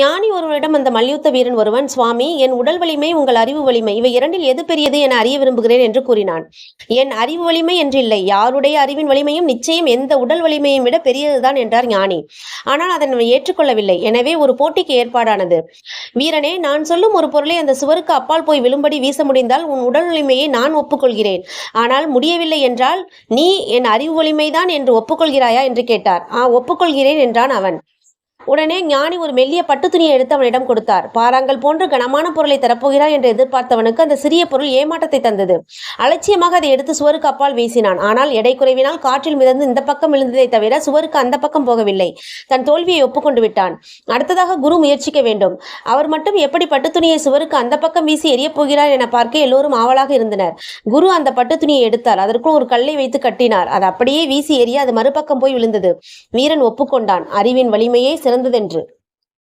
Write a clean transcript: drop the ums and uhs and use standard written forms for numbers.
ஞானி ஒருவனிடம் அந்த மல்யுத்த வீரன் ஒருவன், சுவாமி, என் உடல் வலிமை, உங்கள் அறிவு வலிமை, இவை இரண்டில் எது பெரியது என அறிய விரும்புகிறேன் என்று கூறினான். என் அறிவு வலிமை என்றில்லை, யாருடைய அறிவின் வலிமையும் நிச்சயம் எந்த உடல் வலிமையும் விட பெரியதுதான் என்றார் ஞானி. ஆனால் அதனை ஏற்றுக்கொள்ளவில்லை. எனவே ஒரு போட்டிக்கு ஏற்பாடானது. வீரனே, நான் சொல்லும் ஒரு பொருளை அந்த சுவருக்கு அப்பால் போய் விழும்படி வீச முடிந்தால் உன் உடல் வலிமையை நான் ஒப்புக்கொள்கிறேன். ஆனால் முடியவில்லை என்றால் நீ என் அறிவு வலிமைதான் என்று ஒப்புக்கொள்கிறாயா என்று கேட்டார். ஒப்புக்கொள்கிறேன் என்றான் அவன். உடனே ஞானி ஒரு மெல்லிய பட்டு துணியை எடுத்து அவனிடம் கொடுத்தார். பாறாங்கல் போன்ற கனமான பொருளை தரப்போகிறார் என்று எதிர்பார்த்தவனுக்கு அந்த சிறிய பொருள் ஏமாற்றத்தை தந்தது. அலட்சியமாக அதை எடுத்து சுவருக்கு அப்பால் வீசினான். ஆனால் எடை குறைவினால் காற்றில் மிதந்து இந்த பக்கம் விழுந்ததை தவிர சுவருக்கு அந்த பக்கம் போகவில்லை. தன் தோல்வியை ஒப்புக்கொண்டு விட்டான். அடுத்ததாக குரு முயற்சிக்க வேண்டும். அவர் மட்டும் எப்படி பட்டு துணியை சுவருக்கு அந்த பக்கம் வீசி எரியப் போகிறார் என பார்க்க எல்லோரும் ஆவலாக இருந்தனர். குரு அந்த பட்டு துணியை எடுத்தார். அதற்குள் ஒரு கல்லை வைத்து கட்டினார். அது அப்படியே வீசி எறிய அது மறுபக்கம் போய் விழுந்தது. வீரன் ஒப்புக்கொண்டான். அறிவின் வலிமையே சிறந்ததென்று.